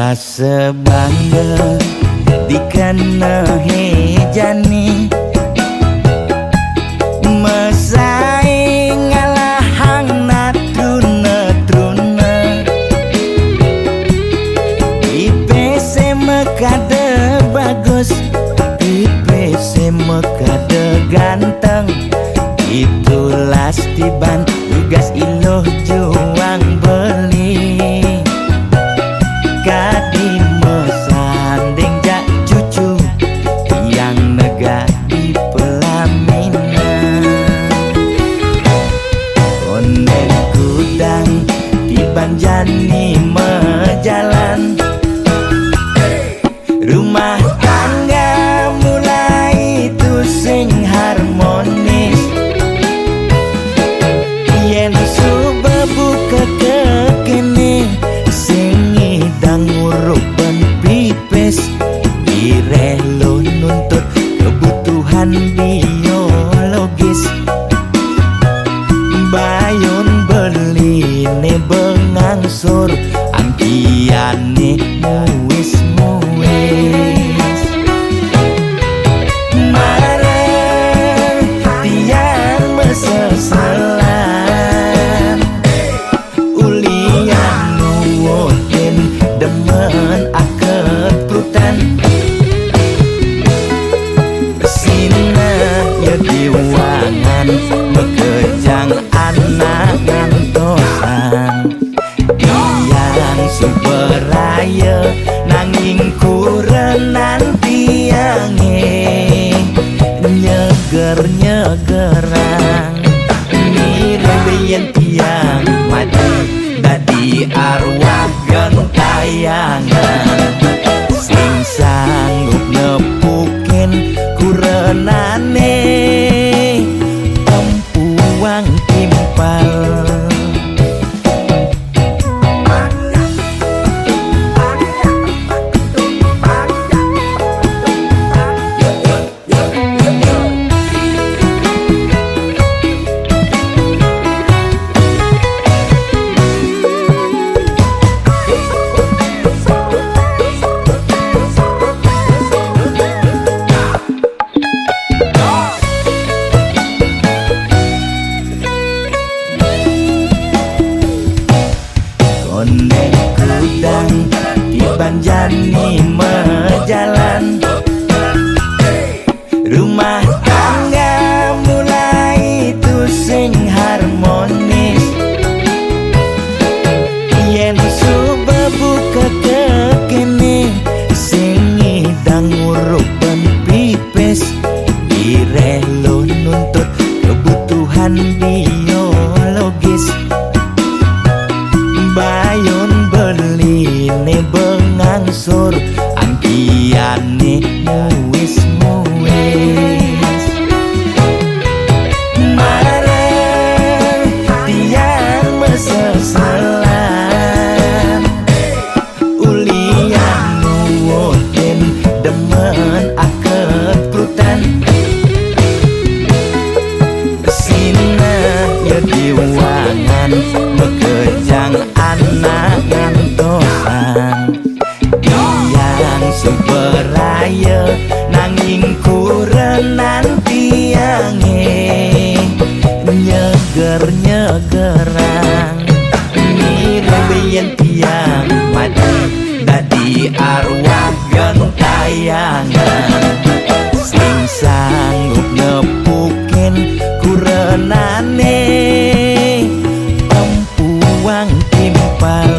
Rasa bangga dikana hejani mesaing ngalahang natruna-truna IPC mekade bagus IPC mekade ganteng itulah tiban tugas iloh juang beli kadi mesanding jak cucu yang nega di pelaminan konek kudang di banjani mejalan rumah tangga mulai tusing harmonis yen suba buka kekene sing idang nguruk ban pipis direlo nuntut kebutuhan biologis bayon beli ne bengangsur angkiane muis marah tiang mesesalan ulian nuwotin demen akep prutan sina ya diwangan bekejang anak ngantosan tiang superaya nanging kurenan tiange nyeger-nyegerang mirip tiang mati dadi arwah gentayangan sing sanggup nepukin kurenane tempuang timpal konek kudang di banjani mejalan rumah tangga mulai tusing harmonis yen suba buka kekene sing idang nguruk ban pipis direlo nuntut kebutuhan biologis bayon beli ne bengangsur angkiane muis marah tiang mesesalan ulian nuwotin demen akep prutan sina ya diwangan bekejang anak ngantosan tiang superaya nanging kurenan tiange nyeger-nyegerang mirip tiang mati dadi arwah gentayangan sing sanggup nepukin kurenane tempuang timpal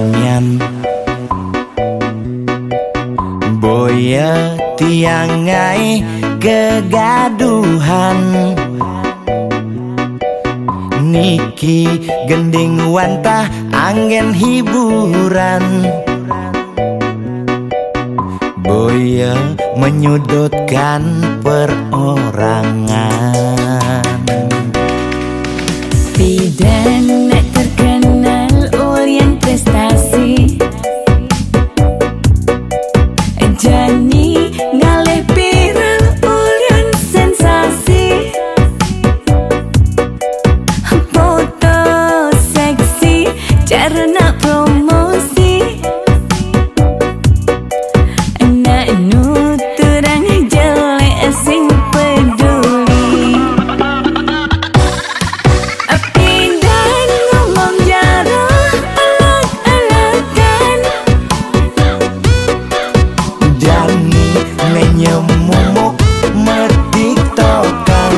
sampeyan. Boya tiangai kegaduhan, niki gending wantah angin hiburan. Boya menyudutkan perorangan. Bidan terkenal Orient prestasi, Jani ngalih viral Orient sensasi. Foto seksi carana promosi, nak nuturang jelek sing peduli. Bidan ngomong jarah alak-alakan, Jani menyemumuk metiktokan.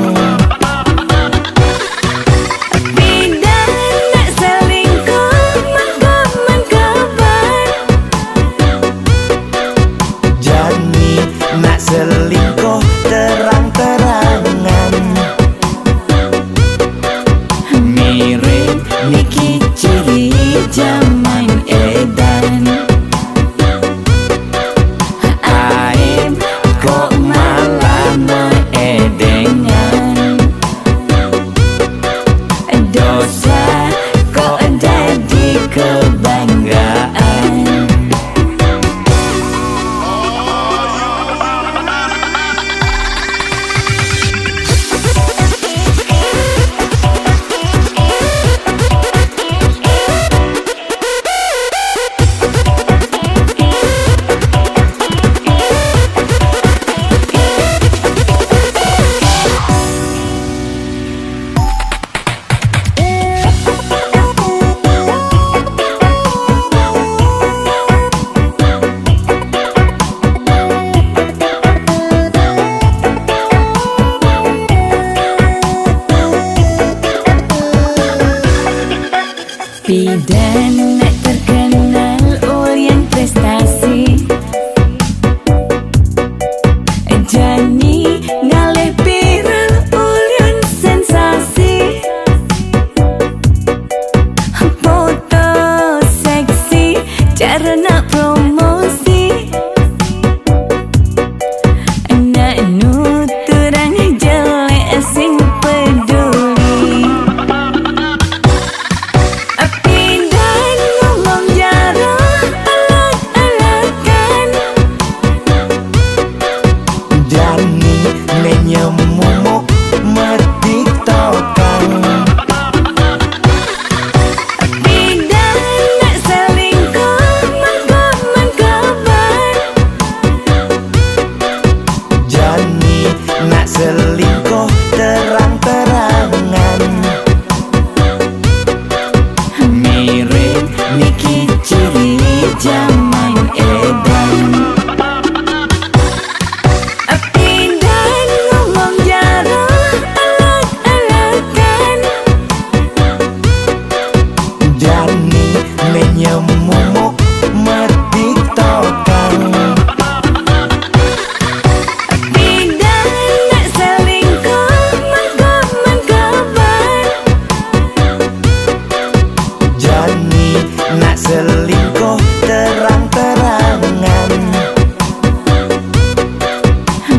bidan nak selingkuh mangkap-mangkapan. Jani nak selingkuh terang-terangan. Mirip niki ciri zaman edan. Aib kok malah meedengan, dosa kok jadi kebanggaan. Bidan terkenal Orient prestasi, Jani ngalih viral Orient sensasi. Foto seksi carana promosi, nak nuturang jelek sing peduli. Bidan ngomong jarah alak-alakan, Jani menyemumuk metiktokan. bidan nak selingkuh mangkap-mangkapan. Jani nak selingkuh terang-terangan. Mirip niki ciri zaman edan. Bidan ngomong jarah alak-alakan, Jani menyemumuk metiktokan. bidan nak selingkuh mangkap-mangkapan. Jani nak selingkuh terang-terangan.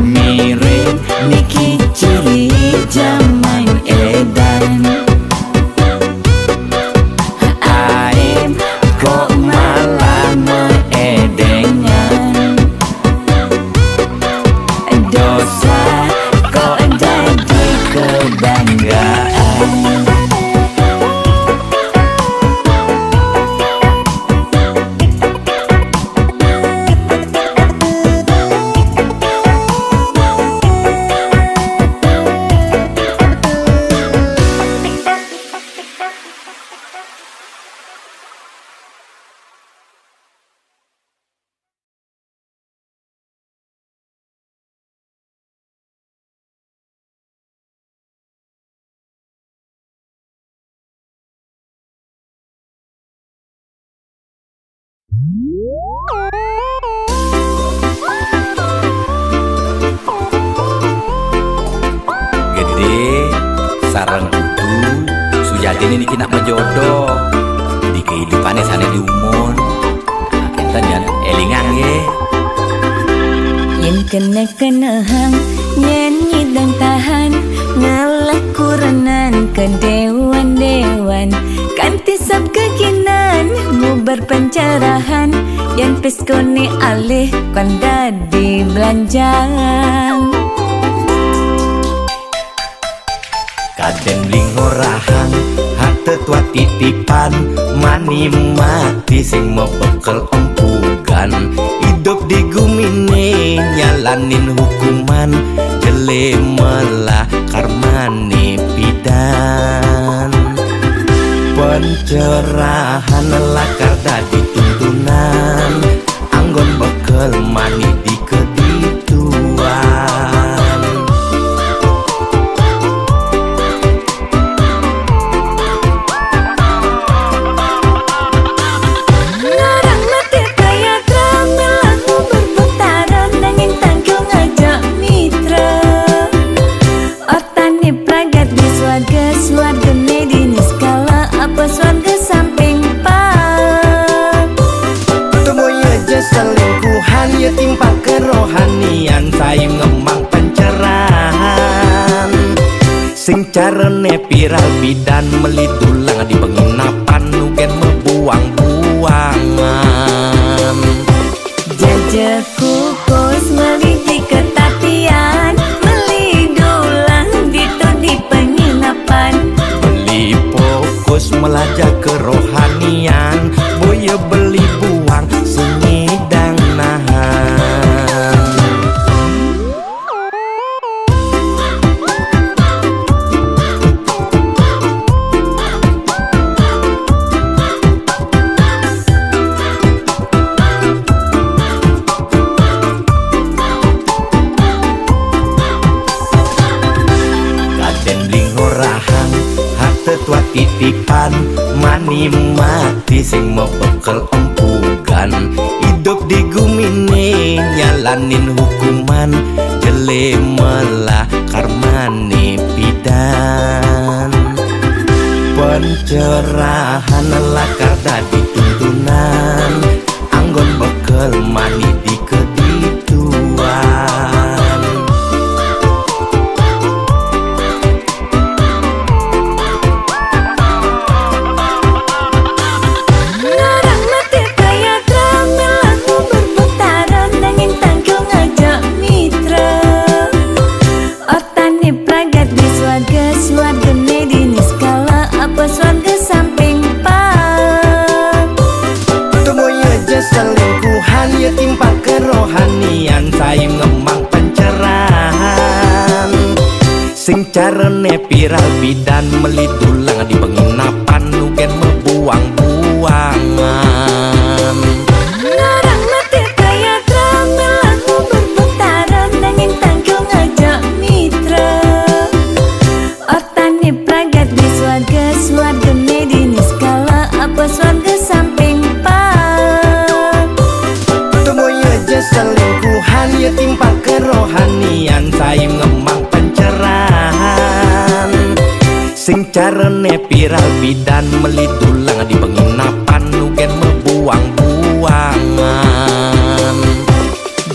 Mirip niki ciri zaman edan. Aib kok malah Gede sarang kudu sujati ini nak menjodoh di kehidupannya sana di umur. Enten ya elingan ye. Yen kena hang nyanyi dan tahan ngalah kuranan ke dewan-dewan kanti sab kekinan mu berpencerahan yang peskoni alih kanda di belanjang Kaden lingorahang hate tua titipan mani mati sing mau bekel empugan hidup di gumine nyalanin hukuman jele melah karmane pidan pencerahan lakar dadi tuntunan anggon bekel mani di kedituan ngarang mati kaya drama lagu berputaran nanging tangkil ngajak mitra otane pragat di swarga swarga medini skala apa swarga samping pak Temui aja selingkuhan ya timpa kerohanian Saya ngemang pencerahan Sing carane viral bidan meli tulang di penginapan nugen mebuang-buangan jajak kukus meliti ketapian meli dulang dito di penginapan Beli fokus melajak kerohanian Boya beli buang sengidang nahan Kaden lingorahang hate tua titipan mani mati sing mau bekel empugan hidup di gumine nyalanin hukuman jele melah karmane pidan pencerahan lakar dadi tuntunan anggon bekel mani di kedituan ngarang mati kaya drama lagu berputaran nanging tangkil ngajak mitra otane pragat di swarga swarga medini skala apa swarga samping pak Temui aja selingkuhan ya timpa kerohanian Saya ngemang pencerahan Sing carane viral bidan meli tulang di penginapan nugen mebuang-buangan ngarang mati kaya drama lagu berputaran nanging tangkil ngajak mitra otane pragat di swarga swarga medini skala apa swarga samping pak Temui aja selingkuhan ya timpa kerohanian Saya ngemang pencerahan Sing carane viral bidan meli tulang di penginapan nugen mebuang-buangan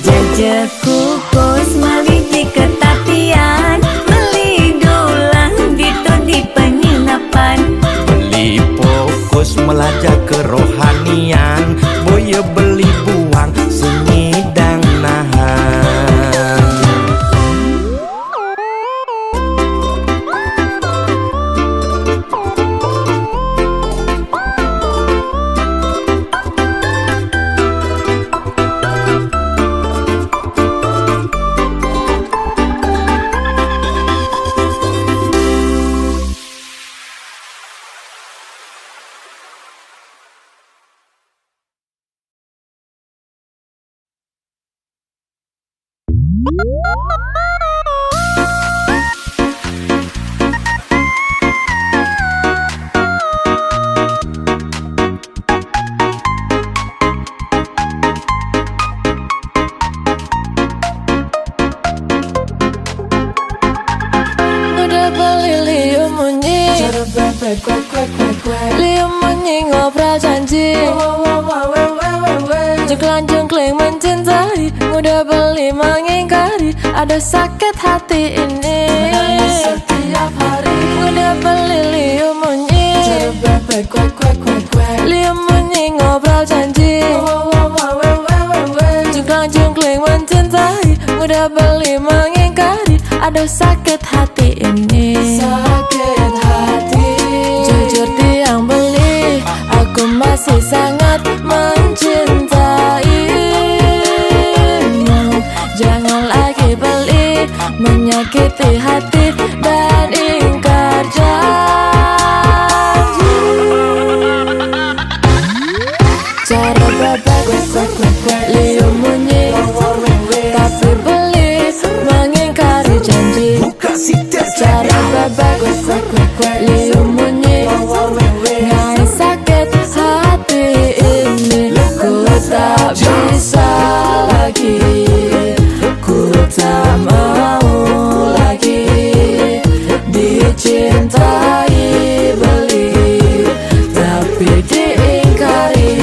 jajak kukus meliti ketapian meli dulang dito di penginapan Beli fokus melajak kerohanian Boya beli buang sengidang nahan Jengklang-jengkling mencintai, mudah beli mengingkari, ada sakit hati ini. Menangis setiap hari, Mudah beli liu munyi, bebek kwek kwek kwek kwek. liu munyi ngobrol janji. Jengklang-jengkling mencintai, mudah beli mengingkari, ada sakit hati ini. Sakit hati, Jujur tiang beli, aku masih sangat mencintaimu. Jangan lagi beli, menyakiti hati dan ingkar janji. Cara bebek liu munyi, tapi beli mengingkari janji. Cara bebek liu munyi, ngai sakit hati ini. Ku tak bisa lagi, ku tak mau lagi dicintai beli, tapi diingkari.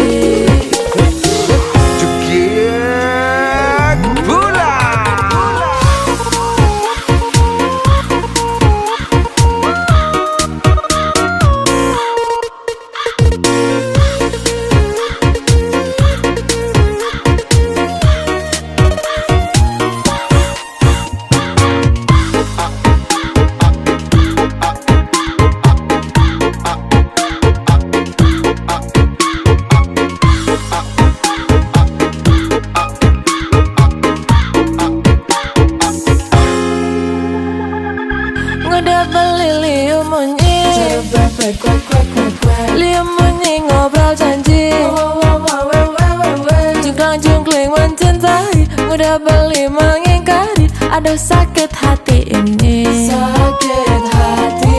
Udah beli liu munyi, bebek kwek kwek kwek kwek. liu munyi ngobrol janji. Jengklang-jengkling mencintai, mudah beli mengingkari, ada sakit hati ini. Sakit hati,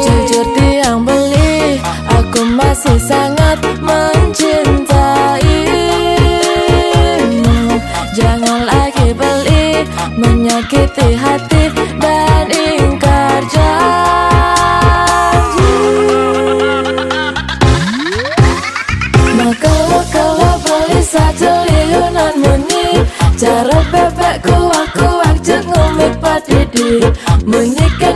Jujur tiang beli, aku masih sangat mencintaimu. Jangan lagi beli, menyakiti hati dan ingkar janji. Kalau beli saja liunan munyi, cara bebek kuak-kuak jengumi padidi. Menyikan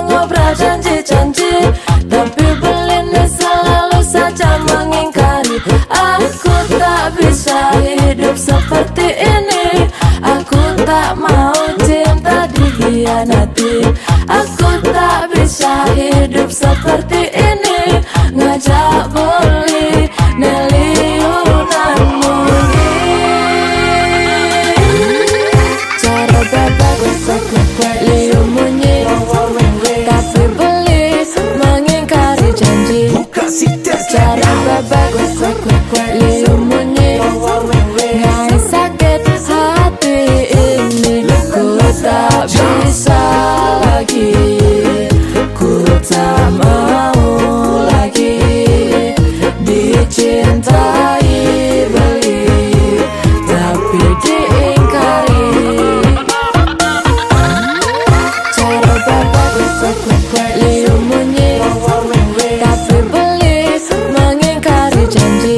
ngobrol janji-janji, tapi beli ini selalu saja mengingkari. Aku tak bisa hidup seperti ini, aku tak mau cinta dikhianati. Aku tak bisa hidup seperti ini, ngajak beli neliunan munyi. Cara bebek liu munyi, tapi beli mengingkari janji. Cara bebek liu munyi, ngai sakit hati ini. Ku tak bisa lagi, ku tak mau lagi dicintai beli, tapi diingkari. Cara bebek liu munyi, tapi beli mengingkari janji.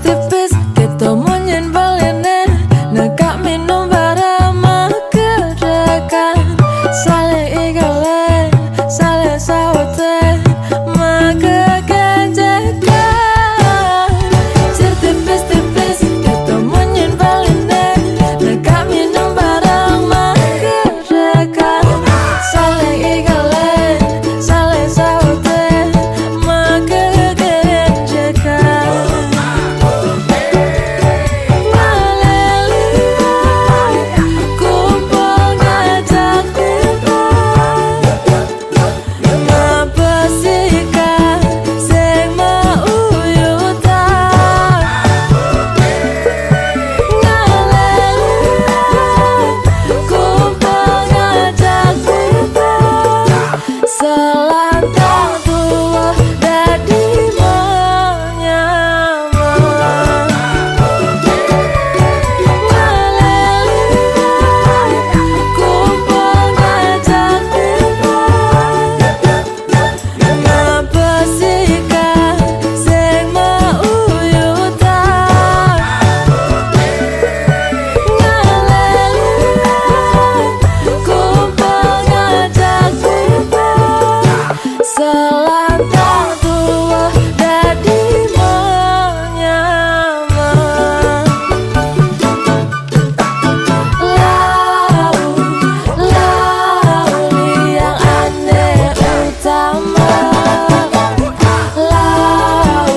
tipis kita munyin balene negak minum barang magerekan saling igalen saling saute magegenjekan sir tipis-tipis kita munyin balene negak minum barang magerekan saling igalen saling saute magegenjekan Selantang tua dadi menyamar kumpul ngajak ngabesikan sing mauyutan kumpul ngajak selantang tua dadi menyamar lau yang aneh utama lau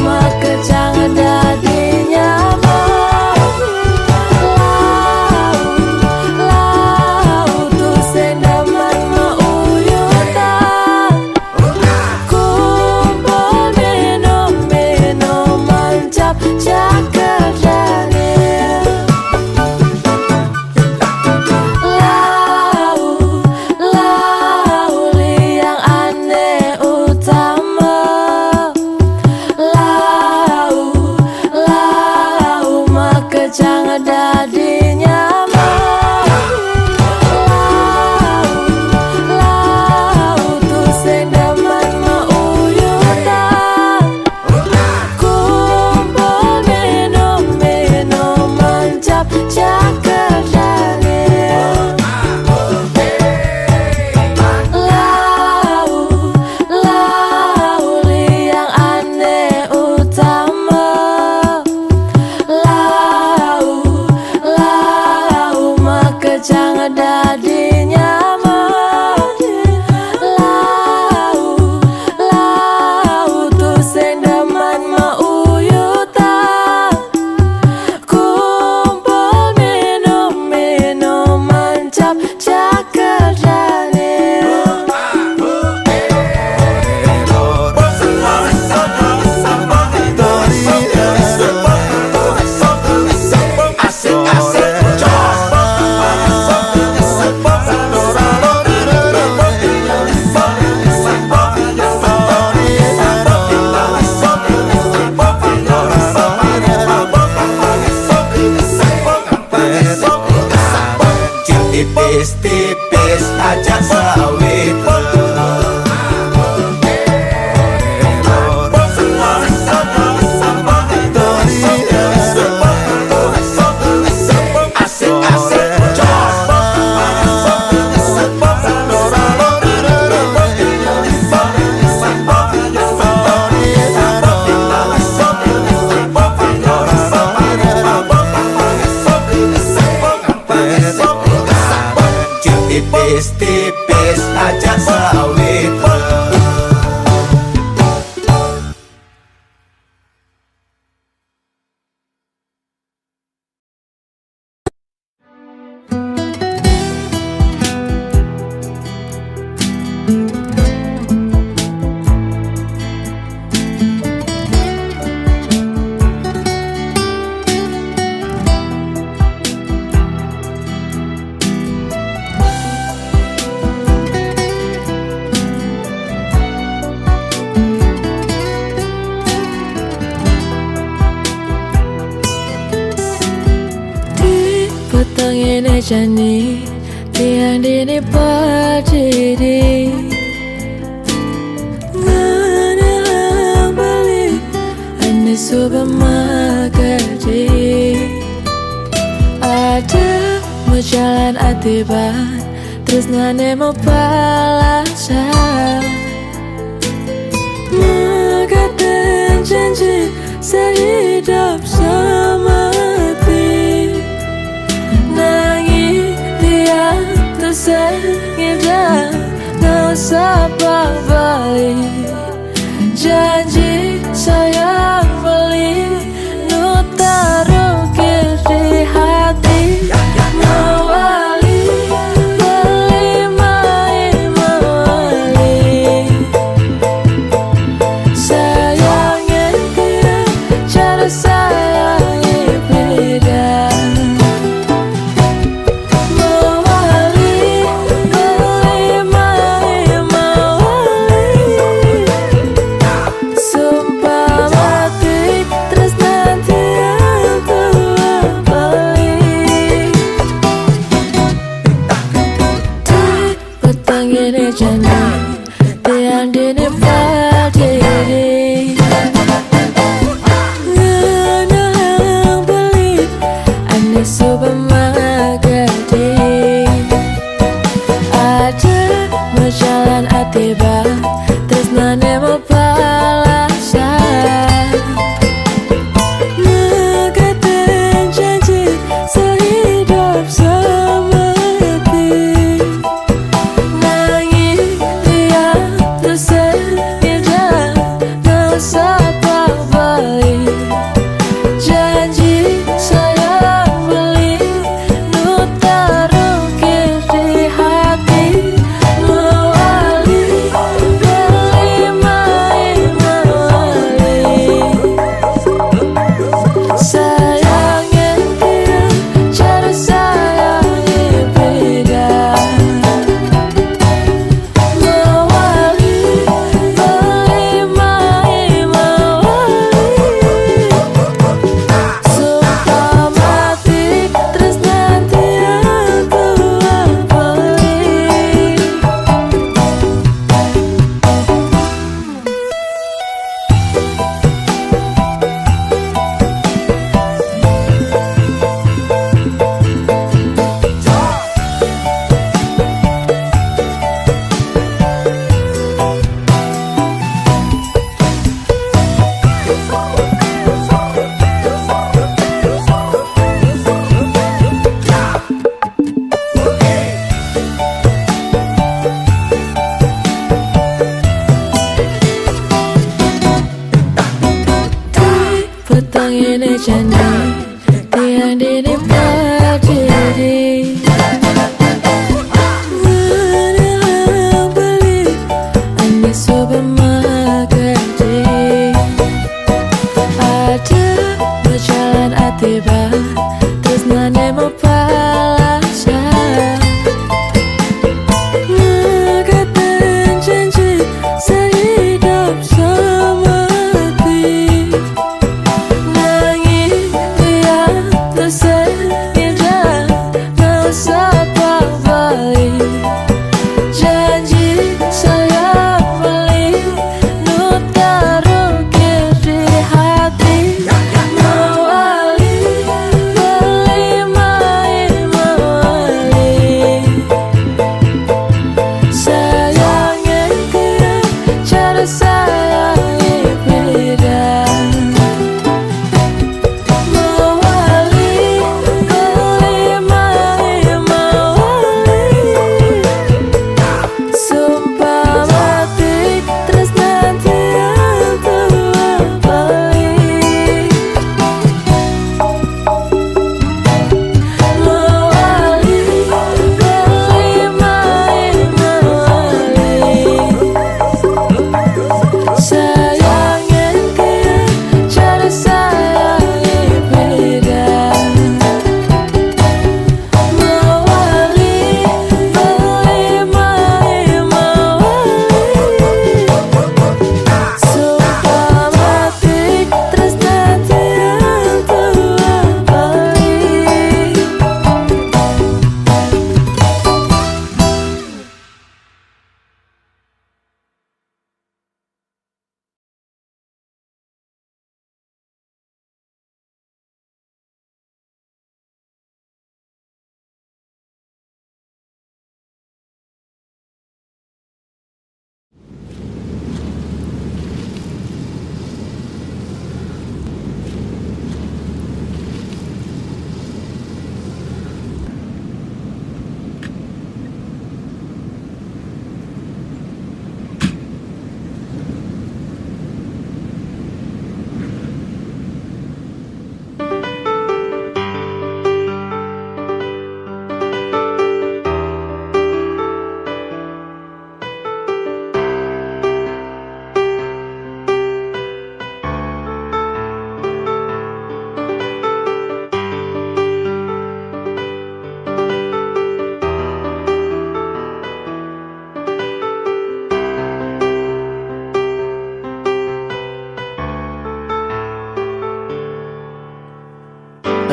makejang dadi nyaman lau tu sendaman mauyutan kumpul minum mancap cakadane lau yang aneh utama lau makejang dadi nyaman lau tu sendaman mauyutan kumpul minum mancap cakadane lau yang aneh utama lau makejang dadi nyaman lau tu sendaman mauyutan kumpul minum mancap cakadane tipis-tipis aja sawit tipis-tipis aja sawit Petangin jani tiang dini berdiri ngana balik supermarket. Ada mau jalan atiban, terus ngane mau balasan. Mengatakan janji sehidup semati, nangis dia tersengida, gak usah balik. Janji sayang beli, nu taruh di hati. Mewali, beli main mewali. Sayangnya dia, cara sayangi beda. Mewali, beli main mewali. Sumpah mati, terus nanti aku balik. Di petang ini janji, tiang dini berdiri. Ngenang beli, ane supermarket. Ada mau jalan atiba, terus nane mau balasan. Mengatakan janji sehidup semati, nangis dia tersengida, gak usah balik. Janji sayang beli, nu taruh di hati. Mewali, beli main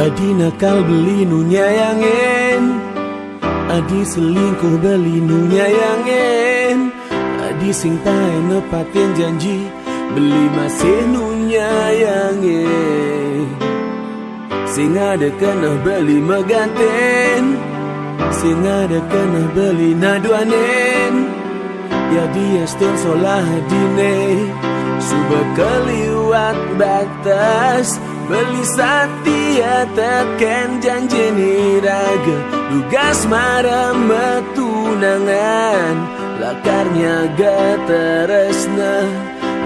Adi nakal beli nu nyayangin, adi selingkuh beli nu nyayangin, adi sing tae nepatin janji beli masih nu nyayangin. Sing ada kena beli meganten, sing ada kena beli naduanen. Ya dia stun solah dine suba keliwat batas, beli satia teken janji niraga, tugas marah metunangan, lakarnya gak teresna,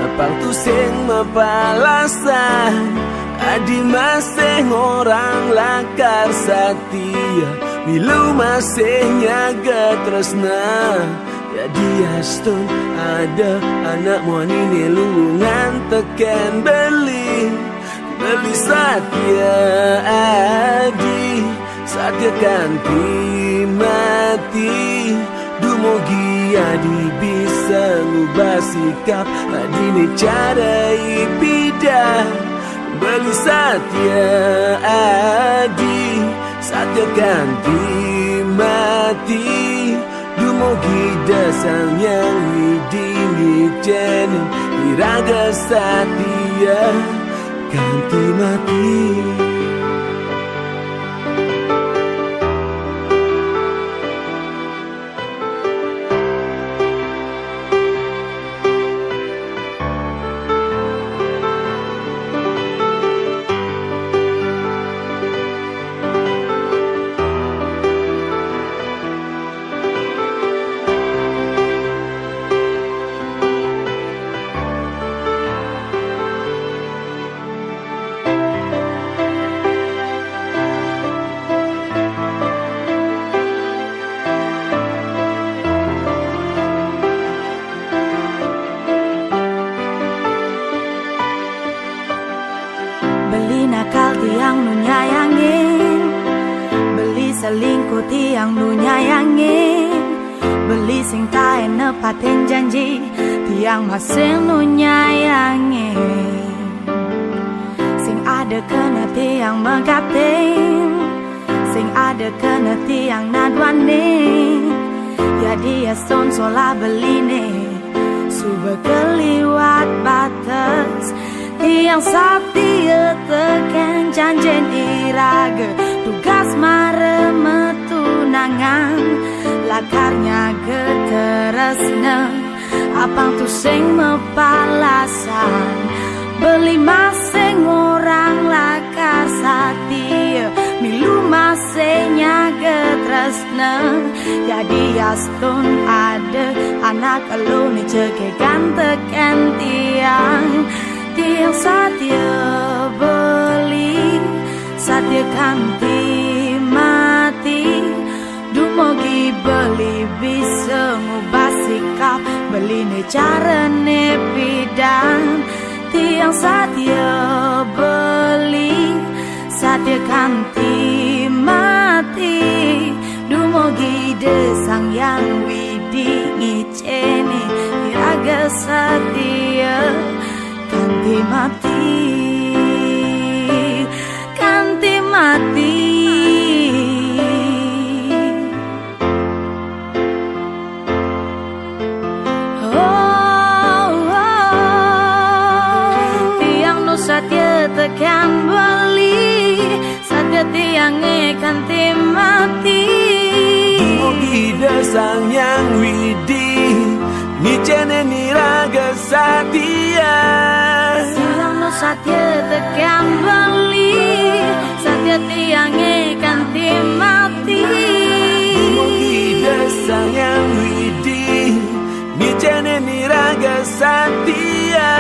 apang tu sing mapalasan. Adi masih orang lakar satia, milu masih nyaga tresna. Jadi astun ada anak muani lulungan teken beli satia adi, satia kanti mati. Dumogi adi bisa ngubah sikap, adi ni cara ipidah. Beli satia adi, satia ganti mati. Dumogi dasang yang hidingi jenin, iraga satia ganti mati. Beli nakal tiang nu nyayangin, beli selingkuh tiang nu nyayangin, beli sing tae nepatin janji tiang masih nu nyayangin. Sing ada kena tiang megatin, sing ada kena tiang naduanin. Ya dia son sola beline suba keliwat batas, tiang satia teken janjen iraga, tugas mare metunangan, lakarnya geteresna, apang tu sing mepalasan. Beli masing orang lakar satia, milu masenya getresna. Jadi astun ada anak elu ni cekekan teken tiang, tiang satia beli, satia kanti mati. Dumogi beli bisa ngubah sikap, beli ni cara ni bidang. Tiang satia beli, satia kanti mati. Dumogi desang yang widi ngiceni, iraga satia ganti mati, ganti mati. Oh, tiang nu satia tekan beli, satia tiang ganti mati. Dumogi dasang yang widi ngicene niraga satia. Tiang nu satia tekan beli, satia tiang ganti mati. Dumogi dasang yang widi ngicene niraga satia.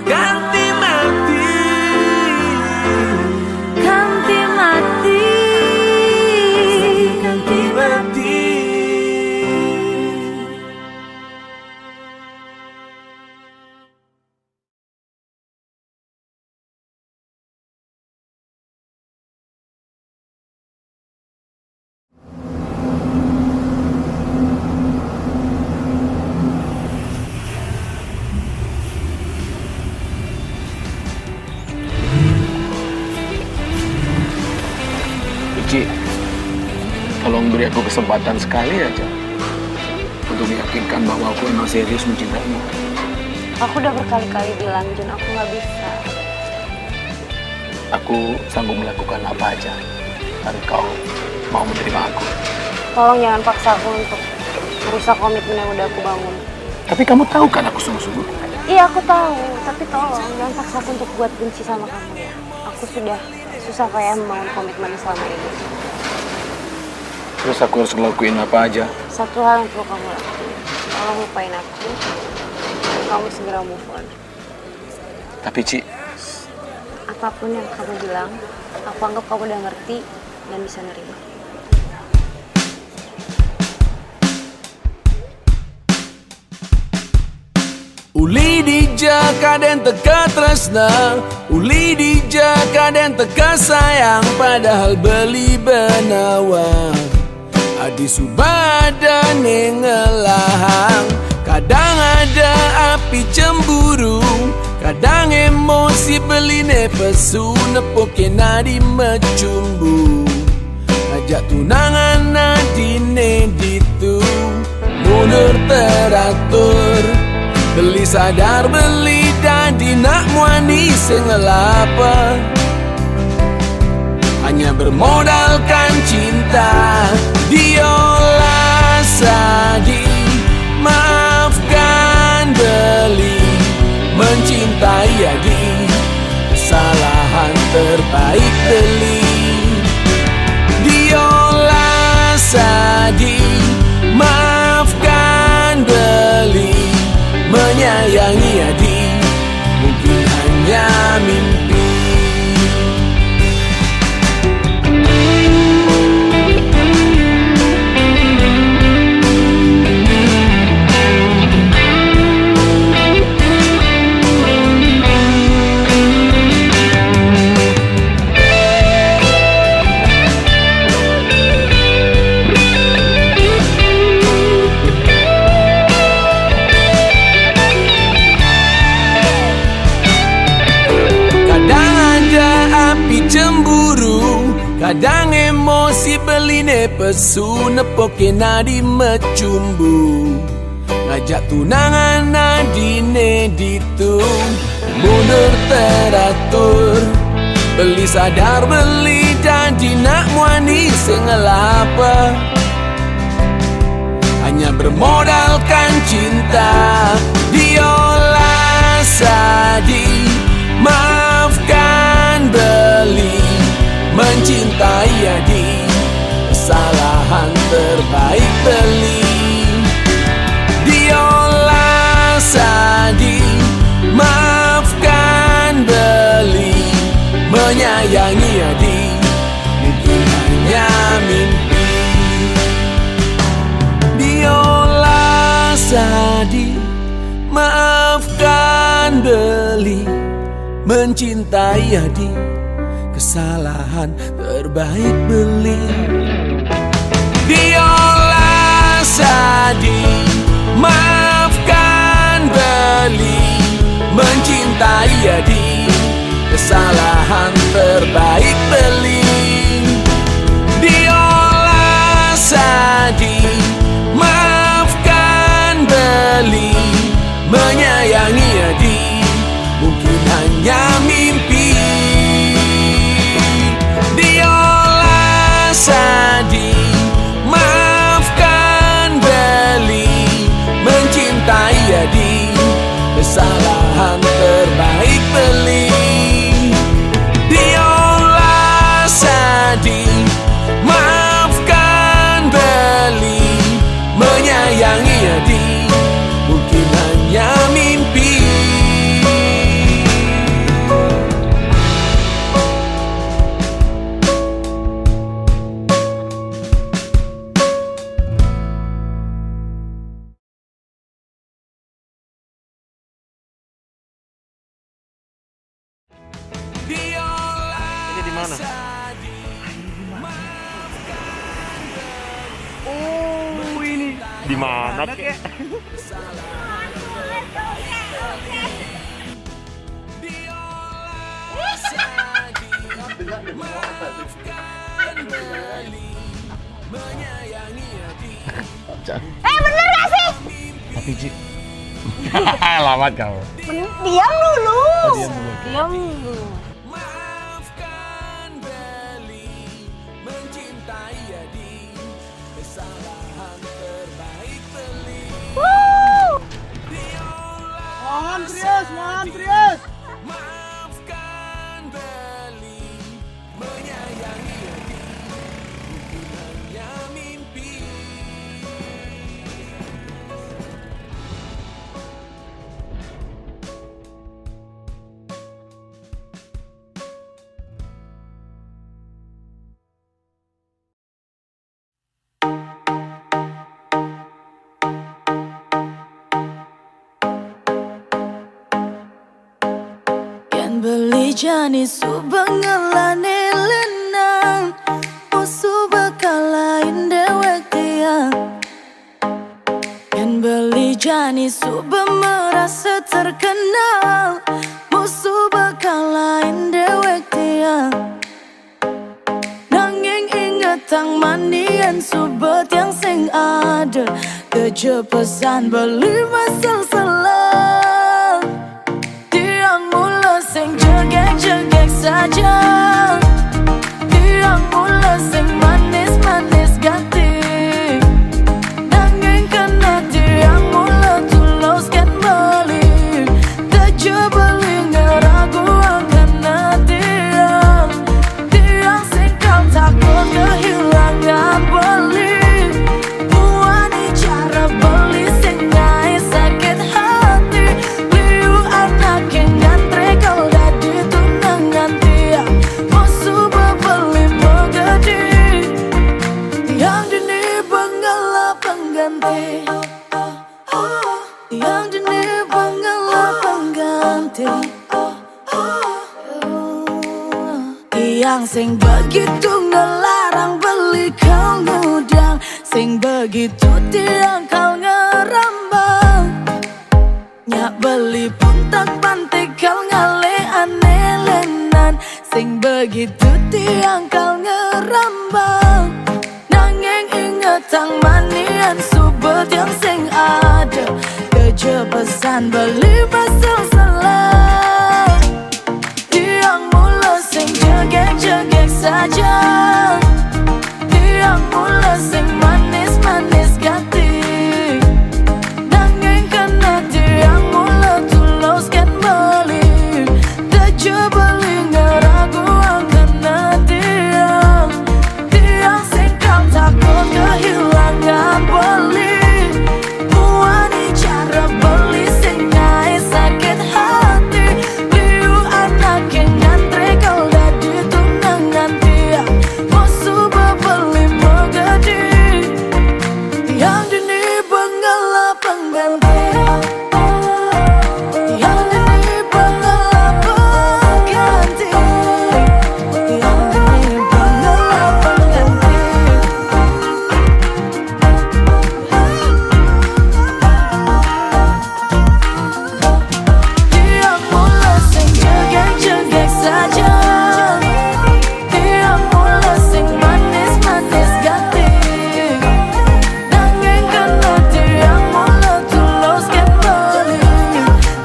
Ganti mati, Ganti mati, ganti mati. Tolong beri aku kesempatan sekali aja untuk meyakinkan bahwa aku emang serius mencintaimu. Aku udah berkali-kali bilang, Jun, aku nggak bisa. Aku sanggup melakukan apa aja agar kau mau menerima aku. Tolong jangan paksa aku untuk merusak komitmen yang udah aku bangun. Tapi kamu tahu kan aku sungguh-sungguh. Iya, aku tahu. Tapi tolong jangan paksa aku untuk buat benci sama kamu ya. Aku sudah susah kayak membangun komitmen selama ini. Terus aku harus ngelakuin apa aja? Satu hal yang perlu kamu lakuin. Tolong lupain aku. Dan kamu segera move on. Tapi Ci, Apapun yang kamu bilang, aku anggap kamu udah ngerti dan bisa nerima. Uli dijaka dan teka tresna, uli dijaka dan teka sayang, padahal beli benawa. Adi subada nengelahang, kadang ada api cemburu, kadang emosi beline pesu, nepoke nadi mecumbu. Ajak tunangan nadine ditu, mundur teratur. Beli sadar beli dadi nak muani sengelapa, hanya bermodalkan cinta. Diolah sadi, maafkan beli, mencintai adi, kesalahan terbaik beli. Diolah sadi, maafkan beli, menyayangi adi, mungkin hanya mimpi. Kadang emosi beline pesu, nepoke nadi mecumbu. Ngajak tunangan nadine ditung, mundur teratur. Beli sadar beli janji nak muani sengelapa, hanya bermodalkan cinta. Diolah sadi, maafkan beli, mencintai adi, kesalahan terbaik beli. Diolah sadi, maafkan beli, menyayangi adi, mungkin hanya mimpi. Diolah sadi, maafkan beli, mencintai adi, kesalahan terbaik beli. Diolah sadi, maafkan beli, mencintai adi, kesalahan terbaik beli. Diolah sadi, maafkan beli, menyayangi adi, mungkin hanya mimpi. Sadi, maafkan beli, mencintai adi, kesalahan terbaik beli. Diolah sadi, maafkan beli, menyayangi adi, mungkin hanya mimpi. Ini di mana? Oh, ini di mana kek? Bener gak sih? Tapi Ci. Lawat kau. Diam dulu. Diam dulu. Mohon serius. Kan beli jani subangalane lenang musuh bakal lain dewek tiang. Kan beli jani suba merasa terkenal musuh bakal lain dewek tiang. Nanging inget tang mandian subet yang sing ada kejepesan beli masal salah. Tiang mula sing jegek-jegek saja. Tiang mula sing manis-manis ganti. Nanging kena tiang mula tulus kan balik. Kejebeli ngeragu kena tiang. Tiang sing kau takut kehilangan beli. Buani cara beli sing ngai sakit hati. Liu anak yang ngantre kau dadi tunangan tiang. Musuh bebeli megadi. Yang dini bangala pengganti. Yang dini bangala pengganti. Tiang sing begitu ngelarang beli kau ngudang. Sing begitu tiang kau ngerambang. Nyak beli pun tak pantai kau ngale aneh lenan. Sing begitu tiang kau ngerambang. Nanging inget tang manian subet yang sing ada kejepesan beli pasal salah. Tiang mula sing jegek-jegek saja. Tiang mula sing manis-manis ganti. Nanging kena tiang mula tulus kan beli. Kejebeli ngeragu kena tiang. Tiang sing kau takut kehilangan beli. Buani cara beli sing ngai sakit hati. Liu anak yang ngantre kau dadi tunangan tiang. Musuh bebeli megadi. Yang dini bangala pengganti. Yang dini bangala pengganti. Yang dini bangala pengganti. Tiang mula sing jegek-jegek saja. Tiang mula sing manis-manis ganti. Nanging kena tiang mula tulus kan beli.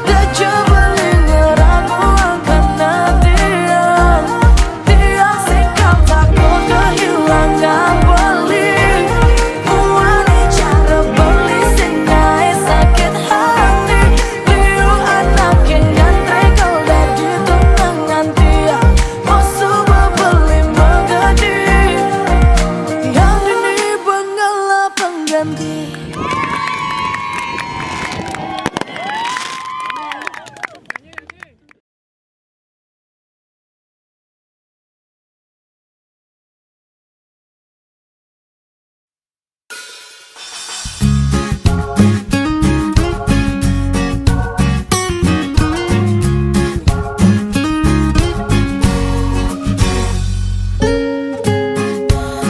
Kejebeli ngeragu kena tiang. Tiang sing kau takut kehilangan beli. Buani cara beli sing ngai sakit hati. Liu anak yang ngantre kau dadi tunangan tiang. Musuh bebeli megadi. Yang dini bangala pengganti.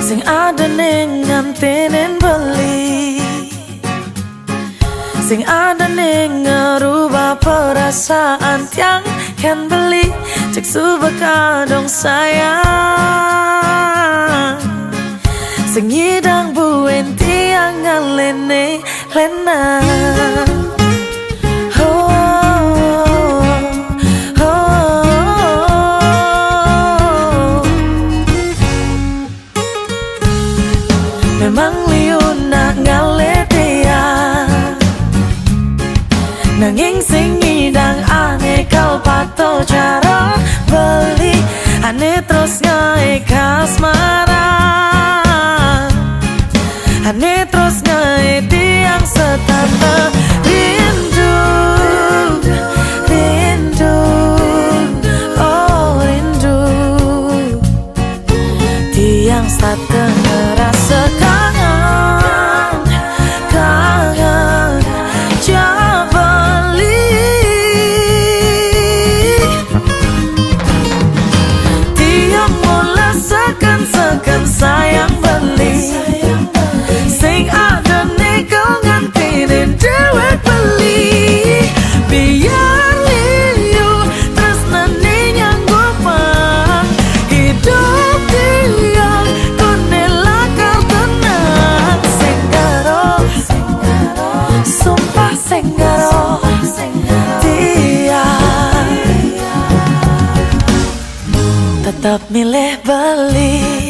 Sing ada ning ngantinin beli. Sing ada ning ngerubah perasaan yang kan beli. Cek subak kadong sayang. Sing angin tiang ngalene lena. Memang liuna ngale dia, nanging sing ngidang ane kau pato cara beli, ane terus ngai kasmaran, ane terus ngai tiang setanda rindu, rindu, oh rindu, tiang setanda rasa kangen, kangen jabali, tiang mula sekan sayang beli, sing ada nego ngantinin dewek beli, biar liu tresnane nyanggo pang hidup tiang kunela kau tenang senggaro, sumpah senggaro tiang tetap milih beli.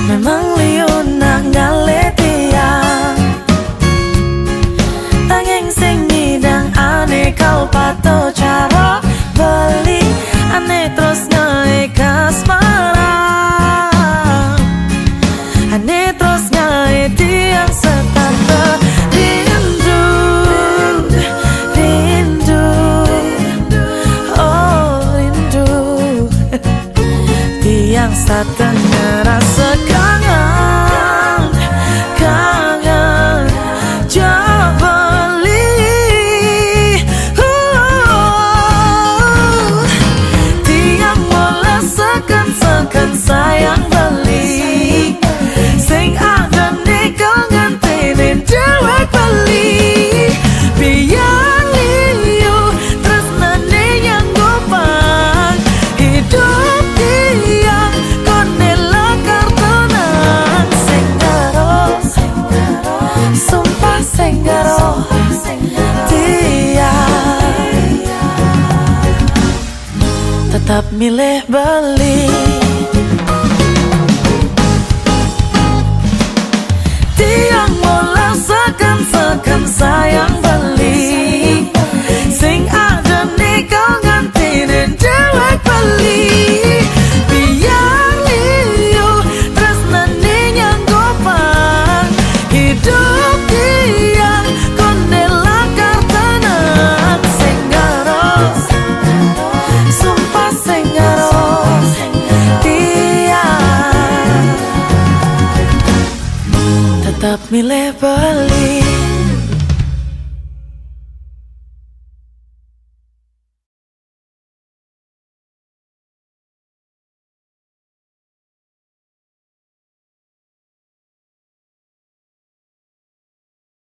Memang liuna ngale tiang, tanging sing ngidang ane kau pato cara beli, ane terus ngai kasmaran, ane terus ngai tiang setanda rindu, rindu, oh rindu, tiang setanda rasa kangen, kangen jabali, tiang mula sekan sayang beli, sing ada nego ngantinin dewek beli, biar liu tresnane nyanggo pang hidup tiang konela kartonan senggaro, sumpah senggaro tiang tetap milih beli.